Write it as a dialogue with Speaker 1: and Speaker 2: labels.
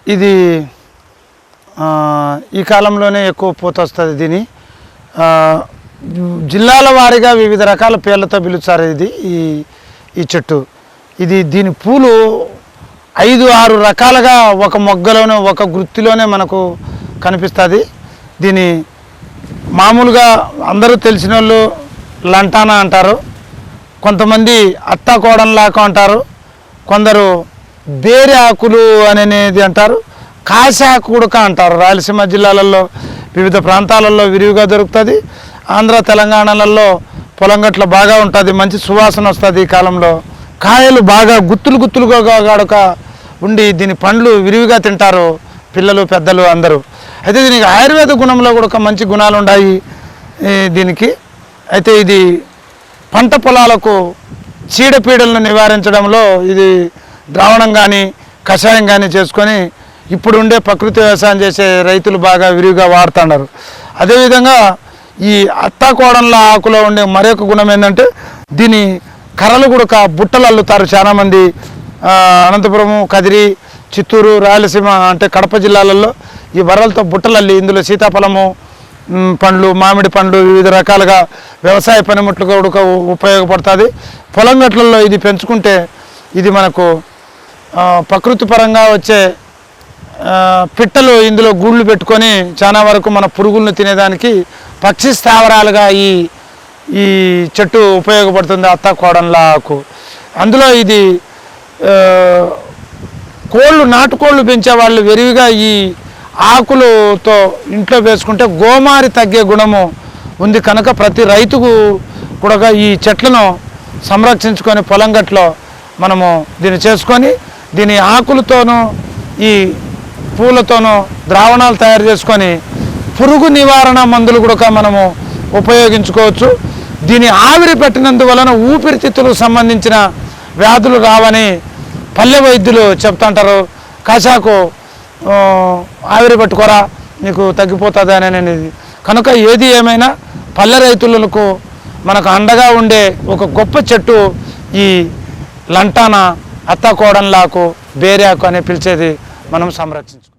Speaker 1: ఇది ఈ కాలంలోనే ఎక్కువ పూత వస్తుంది. దీని జిల్లాల వారీగా వివిధ రకాల పేర్లతో పిలుస్తారు. ఈ చెట్టు దీని పూలు 5-6 రకాలుగా ఒక మొగ్గలోనే ఒక గుత్తిలోనే మనకు కనిపిస్తుంది. దీని మామూలుగా అందరూ తెలిసిన వాళ్ళు లంటానా అంటారు, కొంతమంది అత్తాకోడంలాక అంటారు, కొందరు బేరి ఆకులు అనేది అంటారు, కాశాకు కుడక అంటారు. రాయలసీమ జిల్లాలలో వివిధ ప్రాంతాలలో విరివిగా దొరుకుతుంది. ఆంధ్ర తెలంగాణలలో పొలంగట్ల బాగా ఉంటుంది, మంచి సువాసన వస్తుంది. ఈ కాలంలో కాయలు బాగా గుత్తులుగా గడక ఉండి దీని పండ్లు విరివిగా తింటారు పిల్లలు పెద్దలు అందరూ. అయితే దీనికి ఆయుర్వేద గుణంలో కూడా మంచి గుణాలు ఉన్నాయి దీనికి. అయితే ఇది పంట పొలాలకు చీడపీడలను నివారించడంలో ఇది ద్రావణం కానీ కషాయం కానీ చేసుకొని ఇప్పుడుండే ప్రకృతి వ్యవసాయం చేసే రైతులు బాగా విరివిగా వాడుతున్నారు. అదేవిధంగా ఈ అత్తాకోడన్ల ఆకులో ఉండే మరొక గుణం ఏంటంటే దీని కర్రలు కూడా బుట్టలు అల్లుతారు చాలామంది. అనంతపురం, కదిరి, చిత్తూరు, రాయలసీమ అంటే కడప జిల్లాలలో ఈ వరలతో బుట్టలు అల్లి ఇందులో సీతాఫలము పండ్లు, మామిడి పండ్లు వివిధ రకాలుగా వ్యవసాయ పనిముట్లుగా కూడా ఉపయోగపడుతుంది. పొలం గట్లలో ఇది పెంచుకుంటే ఇది మనకు ప్రకృతి పరంగా వచ్చే పిట్టలు ఇందులో గూళ్ళు పెట్టుకొని చాలా వరకు మన పురుగులను తినేదానికి పక్షి స్థావరాలుగా ఈ చెట్టు ఉపయోగపడుతుంది, అత్తాకోడన్ల ఆకు. అందులో ఇది నాటుకోళ్ళు పెంచే వాళ్ళు విరివిగా ఈ ఆకులతో ఇంట్లో వేసుకుంటే గోమారి తగ్గే గుణము ఉంది కనుక ప్రతి రైతుకు కూడా ఈ చెట్లను సంరక్షించుకొని పొలం గట్లో మనము దీన్ని చేసుకొని దీని ఆకులతోనూ ఈ పూలతోనూ ద్రావణాలు తయారు చేసుకొని పురుగు నివారణ మందులు కూడా మనము ఉపయోగించుకోవచ్చు. దీని ఆవిరి పెట్టినందువలన ఊపిరితిత్తులకు సంబంధించిన వ్యాధులు రావని పల్లె వైద్యులు చెప్తుంటారు. కాశాకు ఆవిరి పెట్టుకోరా నీకు తగ్గిపోతుంది అనేది. కనుక ఏది ఏమైనా పల్లె రైతులకు మనకు అండగా ఉండే ఒక గొప్ప చెట్టు ఈ లంటానా, అత్తాకోడన్లాకు, బేరాకు అని పిలిచేది మనం సంరక్షించు.